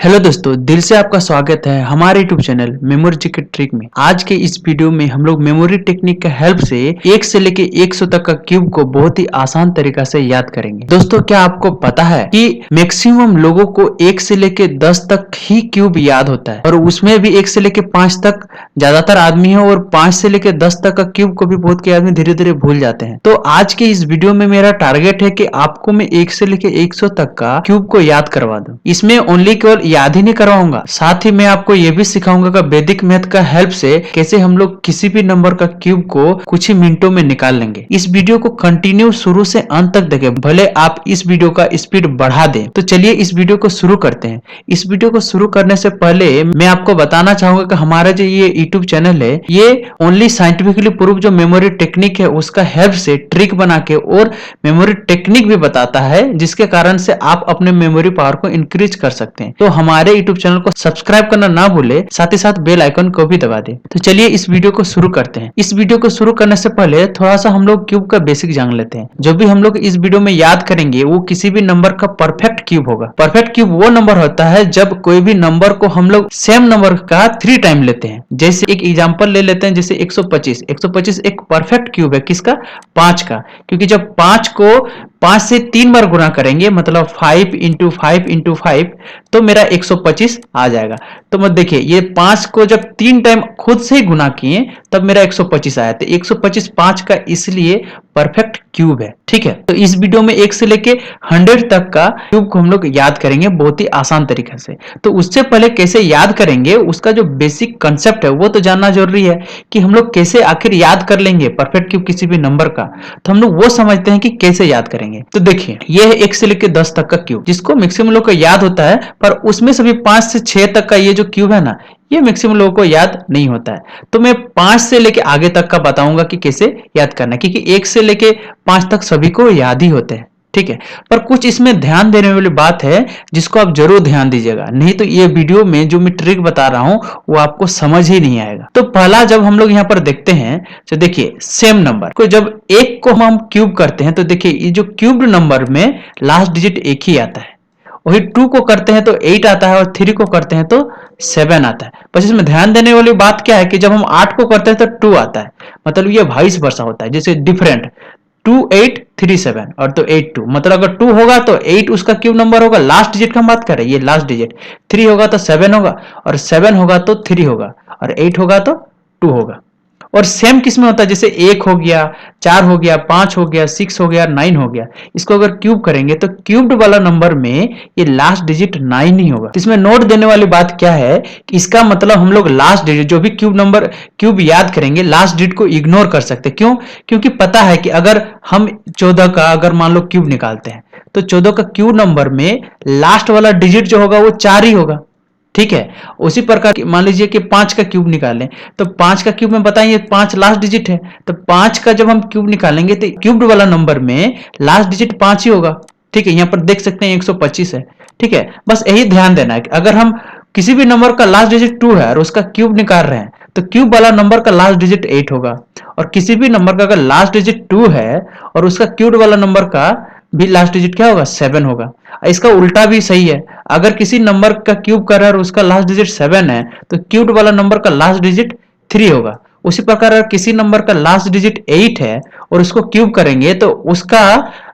Hello दोस्तों, दिल से आपका स्वागत है हमारे YouTube channel memory GK trick में। आज के इस वीडियो में हम लोग मेमोरी टेक्निक के हेल्प से 1 से लेके 100 तक का क्यूब को बहुत ही आसान तरीका से याद करेंगे। दोस्तों, क्या आपको पता है कि मैक्सिमम लोगों को 1 से लेके 10 तक ही क्यूब याद होता है, और उसमें भी 1 से लेके 5 तक ज्यादातर आदमी है, और 5 से लेके 10 तक का क्यूब को भी बहुत के आदमी धीरे धीरे भूल जाते हैं। तो आज के इस वीडियो में मेरा टारगेट है कि आपको मैं 1 से लेके 100 तक का क्यूब को याद करवा दूं। इसमें ओनली केवल याद ही नहीं करवाऊंगा, साथ ही मैं आपको यह भी सिखाऊंगा कि वैदिक मैथ का हेल्प से कैसे हम लोग किसी भी नंबर का क्यूब को कुछ ही मिनटों में निकाल लेंगे। इस वीडियो को कंटिन्यू शुरू से अंत तक देखें, भले आप इस वीडियो का स्पीड बढ़ा दें। तो चलिए इस वीडियो को शुरू करते हैं। इस वीडियो को शुरू करने से पहले मैं आपको बताना चाहूंगा कि हमारा जो ये यूट्यूब चैनल है, ये ओनली साइंटिफिकली प्रूव जो मेमोरी टेक्निक है उसका हेल्प से ट्रिक बना के और मेमोरी टेक्निक भी बताता है, जिसके कारण से आप अपने मेमोरी पावर को इंक्रीज कर सकते हैं। तो हमारे यूट्यूब चैनल को सब्सक्राइब करना ना भूले, साथ ही साथ बेल आइकन को भी दबा दें। तो चलिए इस वीडियो को शुरू करते हैं। इस वीडियो को शुरू करने से पहले थोड़ा सा हम लोग क्यूब का बेसिक जान लेते हैं। जो भी हम लोग इस वीडियो में याद करेंगे वो किसी भी नंबर का परफेक्ट क्यूब होगा। परफेक्ट क्यूब वो नंबर होता है जब कोई भी नंबर को हम लोग सेम नंबर का 3 टाइम लेते हैं। जैसे एक एग्जांपल ले लेते हैं, जैसे 125 एक परफेक्ट क्यूब है। किसका? 5 का। क्योंकि जब 5 को 5 से 3 बार गुना करेंगे, मतलब 5 इंटू 5 इंटू 5, तो मेरा 125 आ जाएगा। तो मत देखिए, ये 5 को जब 3 टाइम खुद से ही गुना किए तब मेरा 125 आया। तो 125 5 का इसलिए परफेक्ट क्यूब है। ठीक है, तो इस वीडियो में 1 से लेके 100 तक का क्यूब को हम लोग याद करेंगे बहुत ही आसान तरीके से। तो उससे पहले कैसे याद करेंगे, उसका जो बेसिक कंसेप्ट है वो तो जानना जरूरी है कि हम लोग कैसे आखिर याद कर लेंगे परफेक्ट क्यूब किसी भी नंबर का। तो हम लोग वो समझते हैं कि कैसे याद करेंगे। तो देखिए, ये है 1 से लेके 10 तक का क्यूब, जिसको मैक्सिमम लोग को याद होता है, पर उसमें से भी 5 से 6 तक का ये जो क्यूब है ना, ये मैक्सिमम लोगों को याद नहीं होता है। तो मैं 5 से लेके आगे तक का बताऊंगा कि कैसे याद करना है, क्योंकि 1 से लेके 5 तक सभी को याद ही होते हैं। ठीक है, पर कुछ इसमें ध्यान देने वाली बात है जिसको आप जरूर ध्यान दीजिएगा, नहीं तो ये वीडियो में जो मैं ट्रिक बता रहा हूं वो आपको समझ ही नहीं आएगा। तो पहला जब हम लोग यहाँ पर देखते हैं, तो देखिए सेम नंबर को जब 1 को हम क्यूब करते हैं, तो देखिए ये जो क्यूब्ड नंबर में लास्ट डिजिट 1 ही आता है। वही 2 को करते हैं तो 8 आता है, और 3 को करते हैं तो 7 आता है। बस इसमें ध्यान देने वाली बात क्या है कि जब हम 8 को करते हैं तो 2 आता है, मतलब ये वाइस वर्सा होता है। जैसे डिफरेंट 2 8 3 7 और तो 8 2, मतलब अगर 2 होगा तो 8 उसका क्यूब नंबर होगा। लास्ट डिजिट का हम बात करें, ये लास्ट डिजिट 3 होगा तो 7 होगा, और 7 होगा तो 3 होगा, और 8 होगा तो 2 होगा। और सेम किस में होता है, जैसे 1 हो गया, 4 हो गया, 5 हो गया, 6 हो गया, 9 हो गया। इसको अगर क्यूब करेंगे तो क्यूब्ड वाला नंबर में ये लास्ट डिजिट 9 ही होगा। इसमें नोट देने वाली बात क्या है कि इसका मतलब हम लोग लास्ट डिजिट जो भी क्यूब नंबर क्यूब याद करेंगे, लास्ट डिजिट को इग्नोर कर सकते। क्यों? क्योंकि पता है कि अगर हम 14 का अगर मान लो क्यूब निकालते हैं, तो 14 का क्यूब नंबर में लास्ट वाला डिजिट जो होगा वो 4 ही होगा। ठीक है, उसी प्रकार मान लीजिए कि 5 का क्यूब निकालें, तो 5 का क्यूब में बताइए 5 लास्ट डिजिट है, तो 5 का जब हम क्यूब निकालेंगे तो क्यूब्ड वाला नंबर में लास्ट डिजिट 5 ही होगा। ठीक है, यहां पर देख सकते हैं 125 है। ठीक है, बस यही ध्यान देना है कि अगर हम किसी भी नंबर का लास्ट डिजिट 2 है और उसका क्यूब निकाल रहे हैं, तो क्यूब वाला नंबर का लास्ट डिजिट 8 होगा। और किसी भी नंबर का अगर लास्ट डिजिट 2 है और उसका क्यूब्ड वाला नंबर का भी लास्ट डिजिट क्या होगा? 7 होगा। इसका उल्टा भी सही है, अगर किसी नंबर का क्यूब कर रहा है और उसका लास्ट डिजिट 7 है, तो क्यूब्ड वाला नंबर का लास्ट डिजिट 3 होगा। उसी प्रकार अगर किसी नंबर का लास्ट डिजिट 8 है और उसको क्यूब करेंगे तो उसका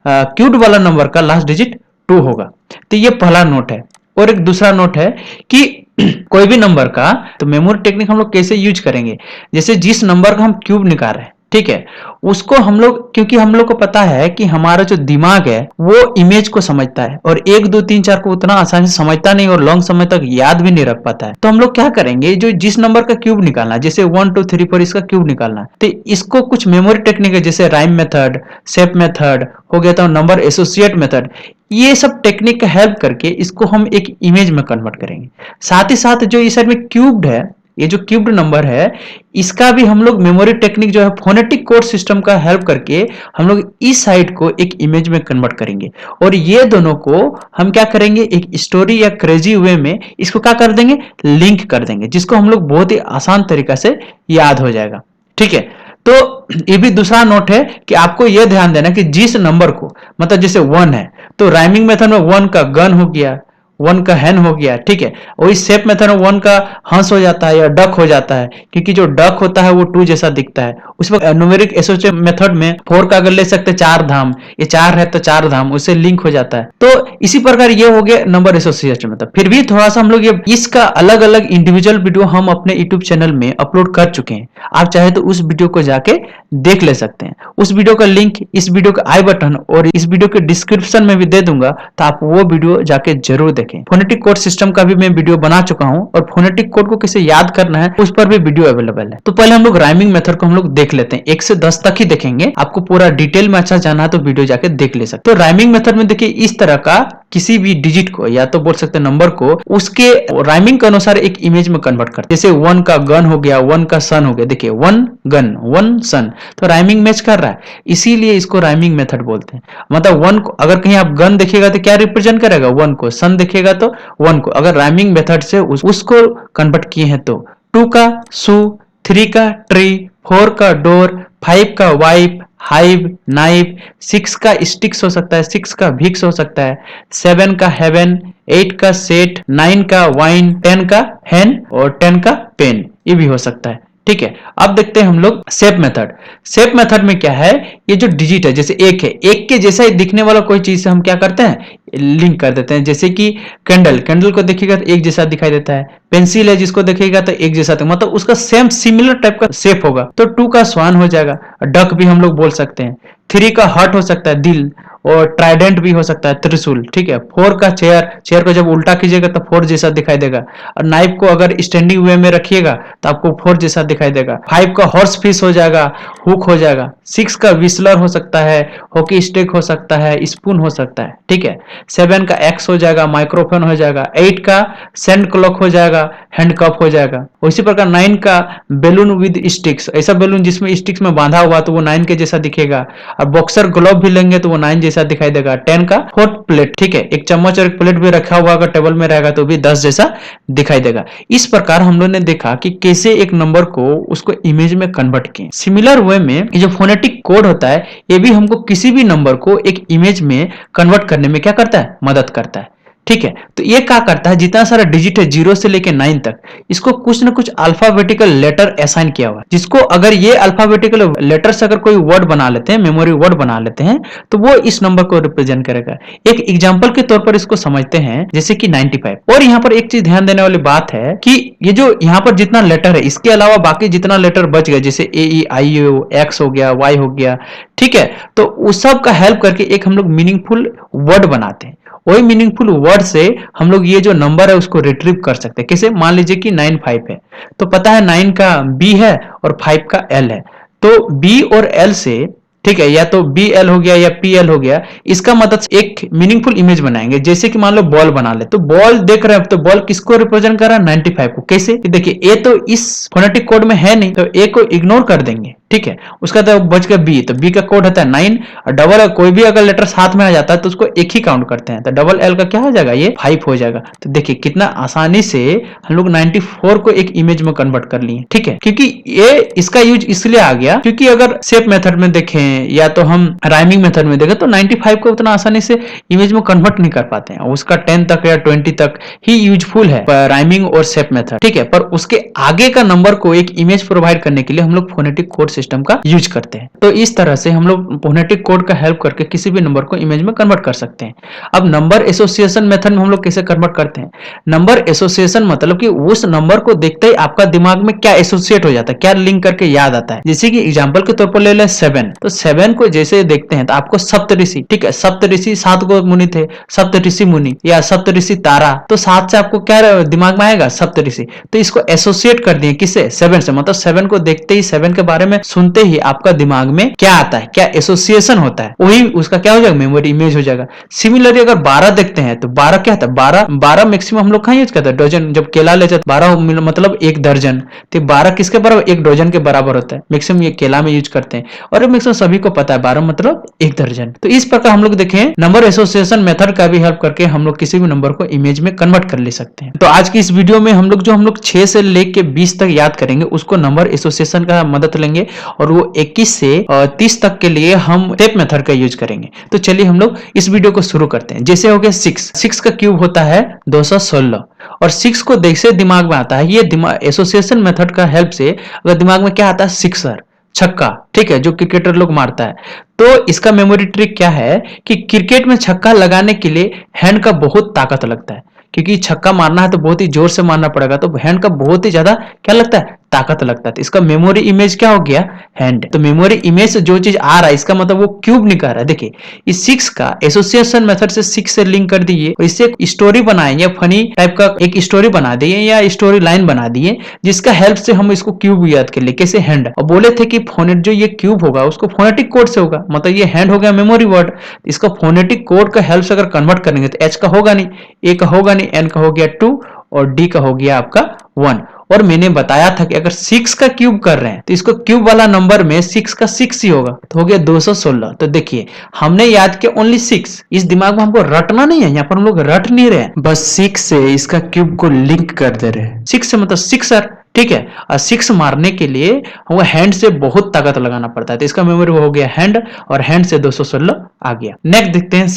क्यूब्ड वाला नंबर का लास्ट डिजिट 2 होगा। तो ये पहला नोट है। और एक दूसरा नोट है कि कोई भी नंबर का तो मेमोरी टेक्निक हम लोग कैसे यूज करेंगे, जैसे जिस नंबर का हम क्यूब निकाल रहे हैं, ठीक है, उसको हम लोग, क्योंकि हम लोग को पता है कि हमारा जो दिमाग है वो इमेज को समझता है, और 1 2 3 4 को उतना आसानी से समझता नहीं और लॉन्ग समय तक याद भी नहीं रख पाता है। तो हम लोग क्या करेंगे, जो जिस नंबर का क्यूब निकालना है, जैसे 1 2 3 4 इसका क्यूब निकालना है, तो इसको कुछ मेमोरी टेक्निक है, जैसे राइम मेथड, शेप मेथड हो गया, तो नंबर एसोसिएट मेथड, ये सब टेक्निक का हेल्प करके इसको हम एक इमेज में कन्वर्ट करेंगे। साथ ही साथ जो इस साइड में क्यूब्ड है, ये जो क्यूब्ड नंबर है, इसका भी हम लोग मेमोरी टेक्निक जो है फोनेटिक कोड सिस्टम का हेल्प करके हम लोग इस साइड को एक इमेज में कन्वर्ट करेंगे। और ये दोनों को हम क्या करेंगे, एक स्टोरी या क्रेजी वे में इसको क्या कर देंगे, लिंक कर देंगे, जिसको हम लोग बहुत ही आसान तरीका से याद हो जाएगा। ठीक है, तो ये भी दूसरा नोट है कि आपको यह ध्यान देना कि जिस नंबर को, मतलब जैसे 1 है तो राइमिंग मेथड में 1 का गन हो गया, वन का हैन हो गया, ठीक है। वही सेप मेथड में वन का हंस हो जाता है या डक हो जाता है, क्योंकि जो डक होता है वो 2 जैसा दिखता है। उस वक्त न्यूमेरिक एसोसिएशन मेथड में 4 का अगर ले सकते 4 धाम, ये 4 है तो 4 धाम उससे लिंक हो जाता है। तो इसी प्रकार ये हो गया नंबर एसोसिएशन मेथड। फिर भी थोड़ा सा हम लोग ये इसका अलग अलग इंडिविजुअल वीडियो हम अपने यूट्यूब चैनल में अपलोड कर चुके हैं। आप चाहे तो उस वीडियो को जाके देख ले सकते हैं। उस वीडियो का लिंक इस वीडियो का आई बटन और इस वीडियो के डिस्क्रिप्शन में भी दे दूंगा, तो आप वो वीडियो जाके जरूर देखें। फोनेटिक कोड सिस्टम का भी मैं वीडियो बना चुका हूं और फोनेटिक कोड को कैसे याद करना है उस पर भी वीडियो अवेलेबल है। तो पहले हम लोग राइमिंग मेथड को हम लोग देख लेते हैं। 1 से 10 तक ही देखेंगे, आपको पूरा डिटेल में अच्छा जाना है तो वीडियो जाके देख ले सकते। तो राइमिंग मेथड में देखिए इस तरह का किसी भी डिजिट को या तो बोल सकते हैं नंबर को उसके राइमिंग के अनुसार एक इमेज में कन्वर्ट करते हैं। जैसे 1 का गन हो गया, 1 का सन हो गया, देखिए 1 गन 1 सन, तो राइमिंग मैच कर रहा है, इसीलिए इसको राइमिंग मेथड बोलते हैं। मतलब 1 को अगर कहीं आप गन देखिएगा तो क्या रिप्रेजेंट करेगा 1 को, सन देखिएगा तो 1 को। अगर राइमिंग मेथड से उसको कन्वर्ट किए हैं तो 2 का शू, 3 का ट्री, 4 का डोर, 5 का वाइप, हाइव, नाइफ, 6 का स्टिक्स हो सकता है, 6 का विक्स हो सकता है, 7 का हेवन, 8 का सेट, 9 का वाइन, 10 का हैन और 10 का पेन, ये भी हो सकता है, ठीक है। अब देखते हैं हम लोग शेप मेथड। शेप मेथड में क्या है, ये जो डिजिट है जैसे एक है, एक के जैसा ही दिखने वाला कोई चीज से हम क्या करते हैं लिंक कर देते हैं। जैसे कि कैंडल, कैंडल को देखिएगा तो एक जैसा दिखाई देता है, पेंसिल है जिसको देखिएगा तो एक जैसा, मतलब उसका सेम सिमिलर टाइप का शेप होगा। तो 2 का स्वान हो जाएगा, डक भी हम लोग बोल सकते हैं, 3 का हार्ट हो सकता है दिल, और ट्राइडेंट भी हो सकता है त्रिशूल, ठीक है। 4 का चेयर, चेयर को जब उल्टा कीजिएगा तो 4 जैसा दिखाई देगा, और नाइफ को अगर स्टैंडिंग वे में रखिएगा तो आपको 4 जैसा दिखाई देगा। 5 का हॉर्स फिश हो जाएगा, हुक हो जाएगा। 6 का विस्लर हो सकता है, हॉकी स्टिक हो सकता है, स्पून हो सकता है, ठीक है। 7 का एक्स हो जाएगा, माइक्रोफोन हो जाएगा। 8 का सैंड क्लॉक हो जाएगा, हैंड कप हो जाएगा। उसी प्रकार 9 का बैलून विद स्टिक्स, ऐसा बैलून जिसमें स्टिक्स में बांधा हुआ तो वो 9 के जैसा दिखेगा। और बॉक्सर ग्लोव भी लेंगे तो वो 9 जैसा दिखाई देगा। 10 का 4 प्लेट, ठीक है, एक चम्मच और एक प्लेट भी रखा हुआ अगर टेबल में रहेगा तो भी 10 जैसा दिखाई देगा। इस प्रकार हम लोग ने देखा कि कैसे एक नंबर को उसको इमेज में कन्वर्ट किए। सिमिलर वे में ये जो फोनेटिक कोड होता है ये भी हमको किसी भी नंबर को एक इमेज में कन्वर्ट करने में क्या करता है, मदद करता है, ठीक है। तो ये क्या करता है, जितना सारा डिजिट है 0 से लेके 9 तक, इसको कुछ ना कुछ अल्फाबेटिकल लेटर असाइन किया हुआ है, जिसको अगर ये अल्फाबेटिकल लेटर से अगर कोई वर्ड बना लेते हैं, मेमोरी वर्ड बना लेते हैं, तो वो इस नंबर को रिप्रेजेंट करेगा। एक एग्जांपल के तौर पर इसको समझते हैं, जैसे कि 95। और यहाँ पर एक चीज ध्यान देने वाली बात है कि ये जो यहाँ पर जितना लेटर है इसके अलावा बाकी जितना लेटर बच गया, जैसे ए ई आई ओ, एक्स हो गया, वाई हो गया, ठीक है, तो उस सब का हेल्प करके एक हम लोग मीनिंगफुल वर्ड बनाते हैं। वही मीनिंगफुल वर्ड से हम लोग ये जो नंबर है उसको रिट्रीव कर सकते हैं। कैसे, मान लीजिए कि 95 है, तो पता है 9 का बी है और 5 का एल है, तो बी और एल से, ठीक है, या तो बी एल हो गया या पी एल हो गया, इसका मदद से एक मीनिंगफुल इमेज बनाएंगे। जैसे कि मान लो बॉल बना ले, तो बॉल देख रहे हैं, तो बॉल किसको रिप्रेजेंट कर रहा है, 95 को। कैसे, देखिए ए तो इस फोनेटिक कोड में है नहीं, तो ए को इग्नोर कर देंगे, ठीक है। उसका तो बच गया बी, तो बी का कोड होता है 9, और डबल कोई भी अगर लेटर साथ में आ जाता है तो उसको एक ही काउंट करते हैं, तो डबल एल का क्या हो जाएगा, ये 5 हो जाएगा। तो देखिए कितना आसानी से हम लोग 94 को एक इमेज में कन्वर्ट कर लिए, ठीक है। क्योंकि ये इसका यूज इसलिए आ गया क्योंकि अगर शेप मेथड में देखें या तो हम राइमिंग मेथड में देखें तो 95 को उतना आसानी से इमेज में कन्वर्ट नहीं कर पाते हैं। उसका 10 तक या 20 तक ही यूजफुल है राइमिंग और शेप मेथड, ठीक है। पर उसके आगे का नंबर को एक इमेज प्रोवाइड करने के लिए हम लोग फोनेटिक कोड सिस्टम का यूज करते हैं। तो इस तरह से हम लोग फोनेटिक कोड का हेल्प करके किसी भी नंबर को इमेज में कन्वर्ट कर सकते हैं। अब नंबर एसोसिएशन मेथड में हम लोग कैसे कन्वर्ट करते हैं। नंबर एसोसिएशन मतलब कि उस नंबर को देखते ही आपका दिमाग में क्या एसोसिएट हो जाता है, क्या लिंक करके याद आता है। जैसे कि एग्जांपल के तौर पर ले लें 7, तो 7 को जैसे देखते हैं तो आपको सप्तऋषि, ठीक है, सप्तऋषि 7 को मुनि थे, सप्तऋषि मुनि या सप्तऋषि तारा, तो 7 से आपको क्या दिमाग में आएगा, सप्तऋषि। तो इसको एसोसिएट कर दिए किससे, 7 से। मतलब 7 को देखते ही, 7 के बारे में सुनते ही आपका दिमाग में क्या आता है, क्या एसोसिएशन होता है, वही उसका क्या हो जाएगा, मेमोरी इमेज हो जाएगा। सिमिलरली अगर 12 देखते हैं तो 12 क्या होता है, 12 मैक्सिमम हम लोग कहाँ यूज करते हैं, डजन। जब केला ले जाते 12 मतलब 1 दर्जन, तो 12 किसके बराबर, 1 डजन के बराबर होता है। मैक्सिमम ये केला में यूज करते हैं और मैक्सिमम सभी को पता है 12 मतलब 1 दर्जन। तो इस प्रकार हम लोग देखें नंबर एसोसिएशन मेथड का भी हेल्प करके हम लोग किसी भी नंबर को इमेज में कन्वर्ट कर ले सकते हैं। तो आज की इस वीडियो में हम लोग 6 से लेके 20 तक याद करेंगे उसको नंबर एसोसिएशन का मदद लेंगे और वो 21 से 30 तक के लिए हम स्टेप मेथड का यूज करेंगे। तो चलिए हम लोग इस वीडियो को शुरू करते हैं। जैसे हो गया 6 का क्यूब होता है 216 और 6 को जैसे दिमाग में आता है, ये दिमाग एसोसिएशन मेथड का हेल्प से अगर दिमाग में क्या आता है, सिक्सर, छक्का, ठीक है, जो क्रिकेटर लोग मारता है। तो इसका मेमोरी ट्रिक क्या है कि क्रिकेट में छक्का लगाने के लिए हैंड का बहुत ताकत लगता है, क्योंकि छक्का मारना है तो बहुत ही जोर से मारना पड़ेगा, तो हैंड का बहुत ही ज्यादा क्या लगता है, ताकत लगता है। तो इसका मेमोरी इमेज क्या हो गया, हैंड। तो मेमोरी इमेज से जो चीज आ रहा है इसका मतलब वो क्यूब निकल रहा है। देखिए इस 6 का एसोसिएशन मेथड से 6 से लिंक कर दिए और इससे एक स्टोरी बनाएंगे, फनी टाइप का एक स्टोरी बना दिए या स्टोरी लाइन बना दिए, जिसका हेल्प से हम इसको क्यूब याद कर ले, कैसे, हैंड। और बोले थे कि फोनेट जो ये क्यूब होगा उसको फोनेटिक कोड से होगा, मतलब ये हैंड हो गया मेमोरी वर्ड, इसका फोनेटिक कोड का हेल्प से अगर कन्वर्ट करेंगे तो एच का होगा नहीं, ए का होगा नहीं, एन का हो गया 2 और डी का हो गया आपका 1। और मैंने बताया था कि अगर 6 का क्यूब कर रहे हैं तो इसको क्यूब वाला नंबर में 6 का 6 ही होगा, तो हो गया 216। तो देखिए हमने याद किया ओनली 6, इस दिमाग में हमको रटना नहीं है, यहाँ पर हम लोग रट नहीं रहे हैं, बस 6 से इसका क्यूब को लिंक कर दे रहे हैं। 6 से मतलब सिक्सर, ठीक है। और 6 मारने के लिए हमको हैंड से बहुत ताकत लगाना पड़ता है, तो इसका मेमोरी वो हो गया हैंड, और हैंड से 216 आ गया। नेक्स्ट देखते हैं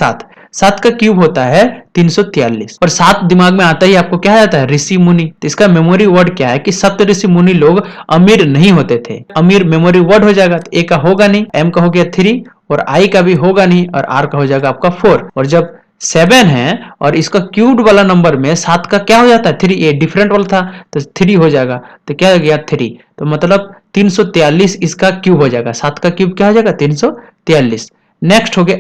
7 का क्यूब होता है 343 और 7 दिमाग में आता ही आपको क्या आता है, ऋषि मुनि। तो इसका मेमोरी वर्ड क्या है कि सप्त ऋषि मुनि लोग अमीर नहीं होते थे, अमीर मेमोरी वर्ड हो जाएगा। तो ए का होगा नहीं, एम का हो गया 3 और आई का भी होगा नहीं, और आर का हो जाएगा आपका 4। और जब 7 है और इसका क्यूब्ड वाला नंबर में 7 का क्या हो जाता है, 3, ए डिफरेंट वाला था तो 3 हो जाएगा, तो क्या हो गया 3, तो मतलब 343 इसका क्यूब हो जाएगा। 7 का क्यूब क्या हो जाएगा, 343। नेक्स्ट हो गया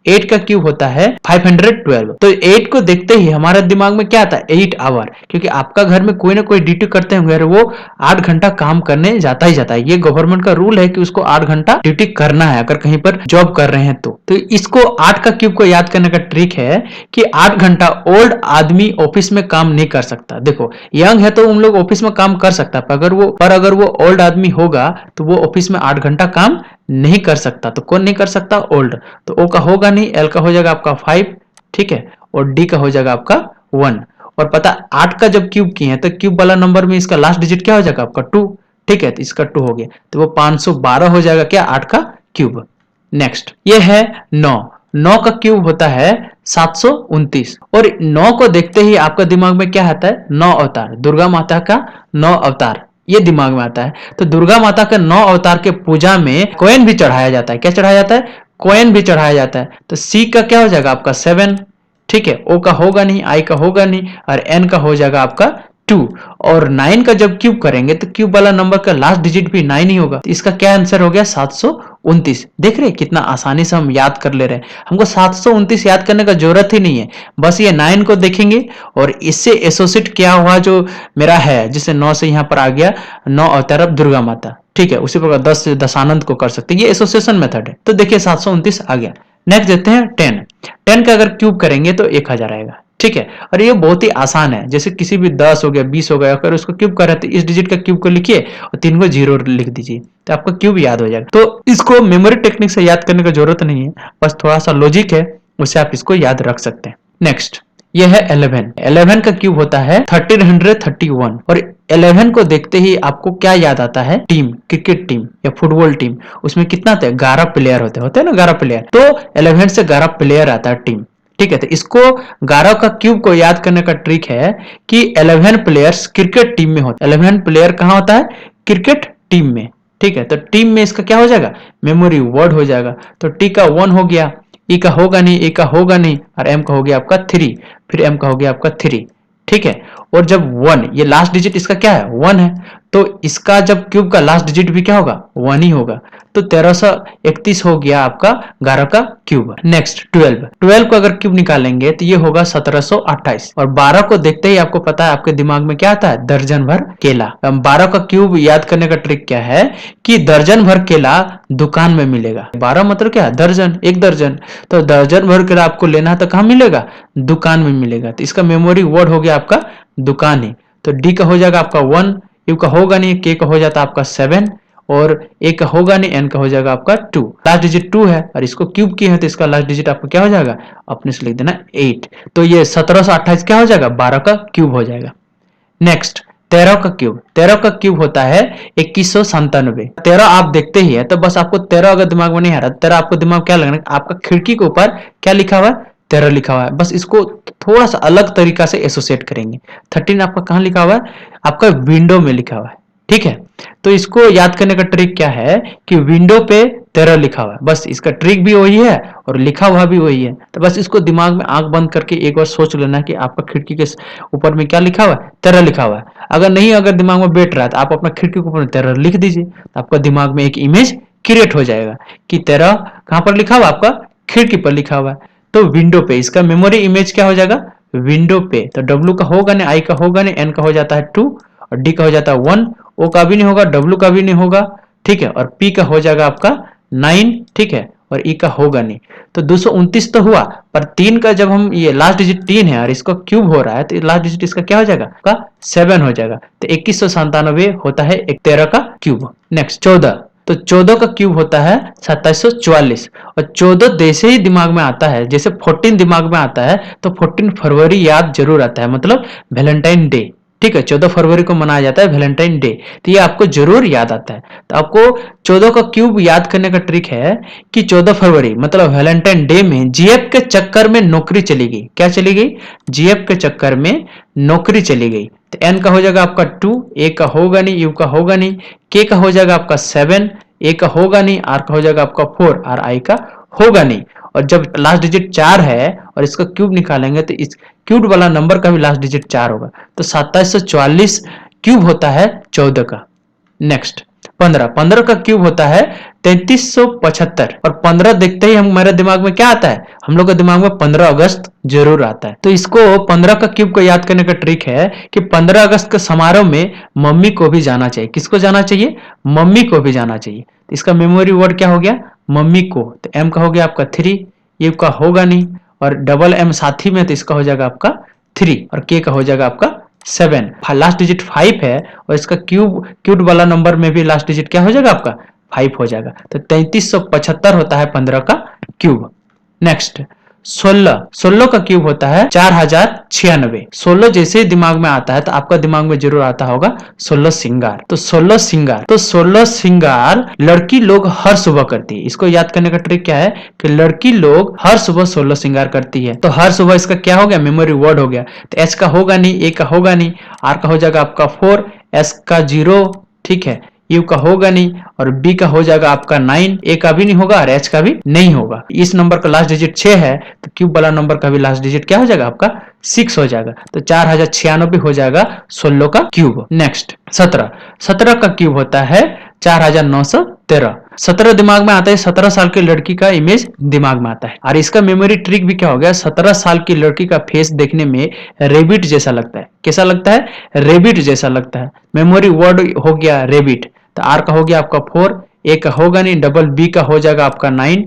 8 का क्यूब होता है 512। तो 8 को देखते ही हमारे दिमाग में क्या आता है, 8 आवर, क्योंकि आपका घर में कोई ना कोई ड्यूटी करते होंगे, वो 8 घंटा काम करने जाता ही जाता है। ये गवर्नमेंट का रूल है कि उसको 8 घंटा ड्यूटी करना है अगर कहीं पर जॉब कर रहे हैं तो इसको 8 का क्यूब को याद करने का ट्रिक है कि 8 घंटा ओल्ड आदमी ऑफिस में काम नहीं कर सकता। देखो यंग है तो उन लोग ऑफिस में काम कर सकता है, पर अगर वो ओल्ड आदमी होगा तो वो ऑफिस में 8 घंटा काम नहीं कर सकता। तो कौन नहीं कर सकता, ओल्ड। तो ओ का होगा नहीं, एल का हो जाएगा आपका 5, ठीक है, और डी का हो जाएगा आपका 1। और पता 8 का जब क्यूब किए हैं तो क्यूब वाला नंबर में इसका लास्ट डिजिट क्या हो जाएगा आपका 2, ठीक है, तो इसका 2 हो गया, तो वो 512 हो जाएगा क्या, 8 का क्यूब। नेक्स्ट ये है 9 का क्यूब होता है 729 और 9 को देखते ही आपका दिमाग में क्या आता है, 9 अवतार, दुर्गा माता का 9 अवतार ये दिमाग में आता है। तो दुर्गा माता के 9 अवतार के पूजा में कॉइन भी चढ़ाया जाता है। क्या चढ़ाया जाता है, कॉइन भी चढ़ाया जाता है। तो सी का क्या हो जाएगा आपका 7, ठीक है, ओ का होगा नहीं, आई का होगा नहीं, और एन का हो जाएगा आपका 2। और 9 का जब क्यूब करेंगे तो क्यूब वाला नंबर का लास्ट डिजिट भी 9 ही होगा, तो इसका क्या आंसर हो गया 729। देख रहे कितना आसानी से हम याद कर ले रहे हैं, हमको 729 याद करने का जरूरत ही नहीं है, बस ये 9 को देखेंगे और इससे एसोसिएट क्या हुआ जो मेरा है, जिसे 9 से यहाँ पर आ गया 9 अवतार दुर्गा माता, ठीक है, उसी प्रकार 10 से दशानंद को कर सकते हैं, ये एसोसिएशन मेथड है। तो देखिए 729 आ गया। नेक्स्ट देते हैं 10 का अगर क्यूब करेंगे तो 1000 आएगा, ठीक है, और ये बहुत ही आसान है। जैसे किसी भी 10 हो गया 20 हो गया, अगर उसको क्यूब कर रहे तो इस डिजिट का क्यूब को लिखिए और 3 को 0 लिख दीजिए, तो आपका क्यूब याद हो जाएगा। तो इसको मेमोरी टेक्निक से याद करने की जरूरत नहीं है, बस थोड़ा सा लॉजिक है, उससे आप इसको याद रख सकते हैं। नेक्स्ट ये है 11 का क्यूब होता है 1331 और 11 को देखते ही आपको क्या याद आता है, टीम, क्रिकेट टीम या फुटबॉल टीम। उसमें कितना होता है, 11 प्लेयर होते हैं ना, 11 प्लेयर, तो 11 से 11 प्लेयर आता है टीम, ठीक है। तो इसको 11 का क्यूब को याद करने का ट्रिक है कि 11 प्लेयर्स क्रिकेट टीम में होते हैं। 11 प्लेयर कहां होता है, क्रिकेट टीम में, ठीक है। तो टीम में इसका क्या हो जाएगा, मेमोरी वर्ड हो जाएगा। तो टी का 1 हो गया, ई का होगा नहीं, ए का होगा नहीं, और एम का हो गया आपका 3, फिर एम का हो गया आपका 3, ठीक है। और जब 1, ये लास्ट डिजिट इसका क्या है, 1 है, तो इसका जब क्यूब का लास्ट डिजिट भी क्या होगा, 1 ही होगा। तो 1331 हो गया आपका 11 का क्यूब। नेक्स्ट 12 को अगर क्यूब निकालेंगे तो ये होगा 1728 और 12 को देखते ही आपको पता है आपके दिमाग में क्या आता है, दर्जन भर केला। 12 का क्यूब याद करने का ट्रिक क्या है कि दर्जन भर केला दुकान में मिलेगा। 12 मतलब क्या, दर्जन, एक दर्जन, तो दर्जन भर केला आपको लेना है तो कहां मिलेगा, दुकान में मिलेगा। तो इसका मेमोरी वर्ड हो गया आपका दुकान ही। तो डी का हो जाएगा आपका 1, यू का होगा नहीं, के का हो जाता है आपका 7 और ए का होगा नहीं, एन का हो जाएगा आपका 2। लास्ट डिजिट 2 है और इसको क्यूब किए हैं तो इसका लास्ट डिजिट आपका क्या हो जाएगा, अपने से लिख देना 8। तो ये 1728 क्या हो जाएगा, 12 का क्यूब हो जाएगा। नेक्स्ट 13 का क्यूब, 13 का क्यूब होता है 2197। 13 आप देखते ही है तो बस आपको 13 अगर दिमाग में नहीं आ रहा, 13 आपको दिमाग क्या लगना, आपका खिड़की के ऊपर क्या लिखा हुआ है, 13 लिखा हुआ है। बस इसको थोड़ा सा अलग तरीका से एसोसिएट करेंगे। 13 आपका कहां लिखा हुआ है, आपका विंडो में लिखा हुआ है, ठीक है। तो इसको याद करने का ट्रिक क्या है कि विंडो पे 13 लिखा हुआ है, बस इसका ट्रिक भी वही है और लिखा हुआ भी वही है। तो बस इसको दिमाग में आंख बंद करके एक बार सोच लेना कि आपका खिड़की के ऊपर में क्या लिखा हुआ है, 13 लिखा हुआ है। अगर दिमाग में बैठ रहा है तो आप अपना खिड़की के ऊपर 13 लिख दीजिए, तो आपका दिमाग में एक इमेज क्रिएट हो जाएगा कि 13 कहां पर लिखा हुआ, आपका खिड़की पर लिखा हुआ है। तो विंडो पे इसका मेमोरी इमेज क्या हो जाएगा, विंडो पे। तो डब्ल्यू का होगा नहीं, आई का होगा नहीं, एन का हो जाता है 2 और डी का हो जाता है 1, ओ का भी नहीं होगा, डब्ल्यू का भी नहीं होगा, ठीक है। और पी का हो जाएगा आपका 9, ठीक है, और ई का होगा नहीं। तो 229 तो हुआ, पर 3 का जब हम ये लास्ट डिजिट 3 है और इसका क्यूब हो रहा है तो लास्ट डिजिट इसका क्या हो जाएगा, का 7 हो जाएगा। तो 2197 होता है 13 का क्यूब। नेक्स्ट 14, तो 14 का क्यूब होता है 2744। और 14 जैसे ही दिमाग में आता है, जैसे 14 दिमाग में आता है तो 14 फरवरी याद जरूर आता है, मतलब वैलेंटाइन डे, ठीक है। 14 फरवरी को मनाया जाता है वैलेंटाइन डे, तो ये आपको जरूर याद आता है। तो आपको 14 का क्यूब याद करने का ट्रिक है कि 14 फरवरी मतलब वैलेंटाइन डे में जीएफ के चक्कर में नौकरी चली गई। क्या चली गई, जीएफ के चक्कर में नौकरी चली गई। तो एन का हो जाएगा आपका 2, ए का होगा नहीं, यू का होगा नहीं, के का हो जाएगा आपका 7, ए का होगा नहीं, आर का हो जाएगा आपका 4 और आई का होगा नहीं। और जब लास्ट डिजिट 4 है और इसका क्यूब निकालेंगे तो इस क्यूब वाला नंबर का भी लास्ट डिजिट 4 होगा। तो 2744 क्यूब होता है 14 का। नेक्स्ट 15, 15 का क्यूब होता है 3375। और 15 देखते ही हमारे दिमाग में क्या आता है, हम लोग के दिमाग में 15 अगस्त जरूर आता है। तो इसको 15 का क्यूब को याद करने का ट्रिक है कि 15 अगस्त के समारोह में मम्मी को भी जाना चाहिए। किसको जाना चाहिए, मम्मी को भी जाना चाहिए। तो इसका मेमोरी वर्ड क्या हो गया, मम्मी को। तो एम का हो गया आपका 3, यू का होगा नहीं, और डबल एम साथी में तो इसका हो जाएगा आपका 3 और के का हो जाएगा आपका 7। लास्ट डिजिट 5 है और इसका क्यूब वाला नंबर में भी लास्ट डिजिट क्या हो जाएगा आपका 5 हो जाएगा। तो 3375 होता है 15 का क्यूब। नेक्स्ट 16, 16 का क्यूब होता है 4096। 16 जैसे ही दिमाग में आता है तो आपका दिमाग में जरूर आता होगा 16 श्रृंगार। तो 16 श्रृंगार, तो 16 श्रृंगार लड़की लोग हर सुबह करती है। इसको याद करने का ट्रिक क्या है कि लड़की लोग हर सुबह 16 श्रृंगार करती है। तो हर सुबह इसका क्या हो गया, मेमोरी वर्ड हो गया। तो एच का होगा नहीं, ए का होगा नहीं, आर का हो जाएगा आपका 4, एस का 0, ठीक है, यू का होगा नहीं, और बी का हो जाएगा आपका 9, ए का भी नहीं होगा और एच का भी नहीं होगा। इस नंबर का लास्ट डिजिट 6 है तो क्यूब वाला नंबर का भी लास्ट डिजिट क्या हो जाएगा आपका 6 हो जाएगा। तो 4096 हो जाएगा 16 का क्यूब। नेक्स्ट 17, 17 का क्यूब होता है 4913। 17 दिमाग में आता है, 17 साल की लड़की का इमेज दिमाग में आता है। और इसका मेमोरी ट्रिक भी क्या हो गया, 17 साल की लड़की का फेस देखने में रेबिट जैसा लगता है। कैसा लगता है, रेबिट जैसा लगता है। मेमोरी वर्ड हो गया रेबिट। तो आर का हो गया आपका 4, ए का होगा नहीं, डबल बी का हो जाएगा आपका 9,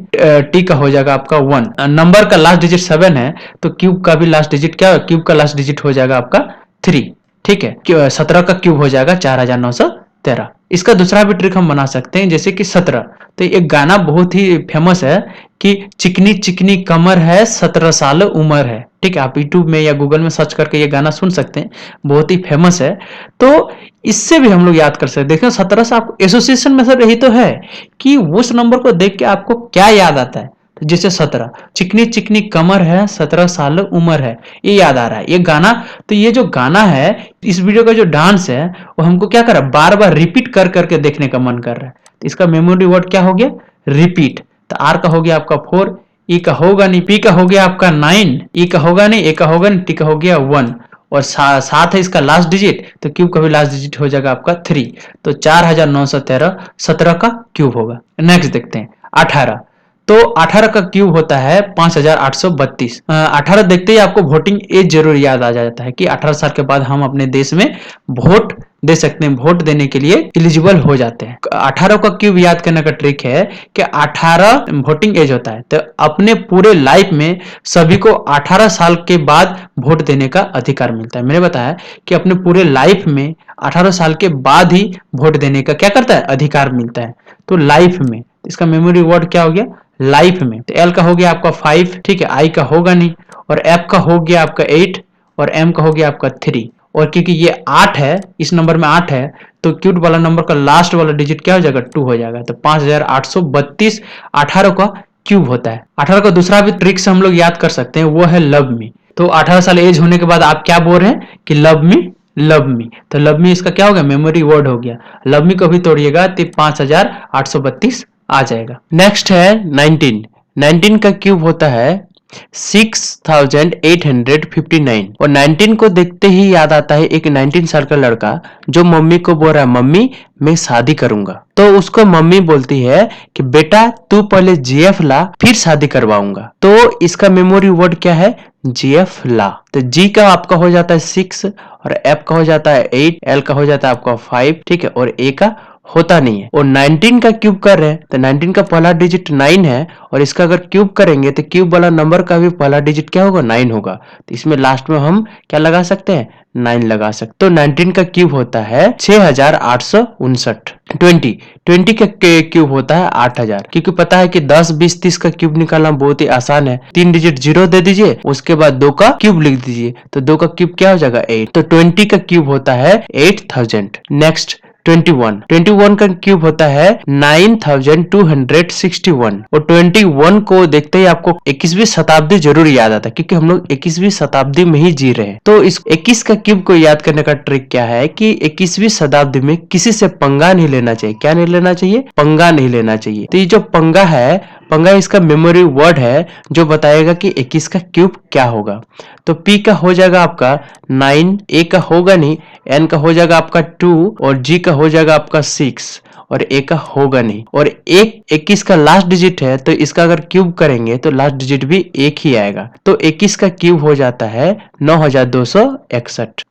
टी का हो जाएगा आपका 1। नंबर का लास्ट डिजिट 7 है तो क्यूब का भी लास्ट डिजिट क्या, क्यूब का लास्ट डिजिट हो जाएगा आपका 3, ठीक है। 17 का क्यूब हो जाएगा 4913। इसका दूसरा भी ट्रिक हम बना सकते हैं, जैसे कि 17, तो एक गाना बहुत ही फेमस है कि चिकनी चिकनी कमर है 17 साल उम्र है, ठीक है। आप यूट्यूब में या गूगल में सर्च करके ये गाना सुन सकते हैं, बहुत ही फेमस है। तो इससे भी हम लोग याद कर सकते हैं। देखो 17 से आपको एसोसिएशन में सर यही तो है कि उस नंबर को देख के आपको क्या याद आता है। तो जैसे 17, चिकनी चिकनी कमर है 17 साल उम्र है, ये याद आ रहा है ये गाना। तो ये जो गाना है, इस वीडियो का जो डांस है वो हमको क्या कर रहा है, बार बार रिपीट कर करके देखने का मन कर रहा है। तो इसका मेमोरी वर्ड क्या हो गया, रिपीट। तो आर का हो गया आपका 4, ई का होगा नहीं, पी का हो गया आपका 9, ई का होगा नहीं, ए का होगा नहीं, टी का हो गया 1, और साथ है इसका लास्ट डिजिट, तो क्यूब का भी लास्ट डिजिट हो जाएगा आपका 3। तो 4913 17 का क्यूब होगा। नेक्स्ट देखते हैं 18, तो 18 का क्यूब होता है 5832। 18 देखते ही आपको वोटिंग एज जरूर याद आ जाता है कि 18 साल के बाद हम अपने देश में वोट दे सकते हैं, वोट देने के लिए एलिजिबल हो जाते हैं। 18 का क्यूब याद करने का ट्रिक है कि 18 वोटिंग एज होता है। तो अपने पूरे लाइफ में सभी को 18 साल के बाद वोट देने का अधिकार मिलता है। मैंने बताया कि अपने पूरे लाइफ में 18 साल के बाद ही वोट देने का क्या करता है, अधिकार मिलता है। तो लाइफ में, इसका मेमोरी वर्ड क्या हो गया, लाइफ में। तो एल का हो गया आपका 5, ठीक है, आई का होगा नहीं, और एफ का हो गया आपका 8, और एम का हो गया आपका 3, और क्योंकि ये 8 है, इस नंबर में 8 है, तो क्यूब वाला नंबर का लास्ट वाला डिजिट क्या हो जाएगा, 2 हो जाएगा। तो 5832 18 का क्यूब होता है। 18 का दूसरा भी ट्रिक से हम लोग याद कर सकते हैं, वो है लव मी। तो 18 साल एज होने के बाद आप क्या बोल रहे हैं कि लव मी, लव मी। तो लव मी इसका क्या हो गया, मेमोरी वर्ड हो गया। लव मी को भी तोड़िएगा तो 5832 आ जाएगा। नेक्स्ट है 19। 19 का क्यूब होता है 6859 और 19 को देखते ही याद आता है एक 19 साल का लड़का जो मम्मी को बोल रहा है, मम्मी मैं शादी करूंगा। तो उसको मम्मी बोलती है कि बेटा तू पहले जीएफ ला फिर शादी करवाऊंगा। तो इसका मेमोरी वर्ड क्या है, जीएफ ला। तो जी का आपका हो जाता है 6 और एफ का हो जाता है 8, एल का हो जाता है आपका 5, ठीक है, और ए का होता नहीं है। और 19 का क्यूब कर रहे हैं तो 19 का पहला डिजिट 9 है और इसका अगर क्यूब करेंगे तो क्यूब वाला नंबर का भी पहला डिजिट क्या होगा, 9 होगा। तो इसमें लास्ट में हम क्या लगा सकते हैं, 9 लगा सकते। तो 19 का क्यूब होता है 6859। 20 का क्यूब होता है 8000, क्योंकि पता है कि 10 20 30 का क्यूब निकालना बहुत ही आसान है। 3 डिजिट 0 दे दीजिए, उसके बाद 2 का क्यूब लिख दीजिए, तो 2 का क्यूब क्या हो जाएगा, 8। तो 20 का क्यूब होता है 8000। नेक्स्ट 21 का क्यूब होता है 9261 और 21 को देखते ही आपको 21वीं शताब्दी जरूर याद आता है, क्योंकि हम लोग 21वीं शताब्दी में ही जी रहे हैं। तो इस 21 का क्यूब को याद करने का ट्रिक क्या है कि 21वीं शताब्दी में किसी से पंगा नहीं लेना चाहिए। क्या नहीं लेना चाहिए, पंगा नहीं लेना चाहिए। तो ये जो पंगा है, पंगा इसका मेमोरी वर्ड है जो बताएगा कि 21 का क्यूब क्या होगा। तो P का हो जाएगा आपका 9, A का होगा नहीं, N का हो जाएगा आपका 2 और G का हो जाएगा आपका 6 और A का होगा नहीं। और 21 का लास्ट डिजिट है तो इसका अगर क्यूब करेंगे तो लास्ट डिजिट भी 1 ही आएगा। तो 21 का क्यूब हो जाता है 9261।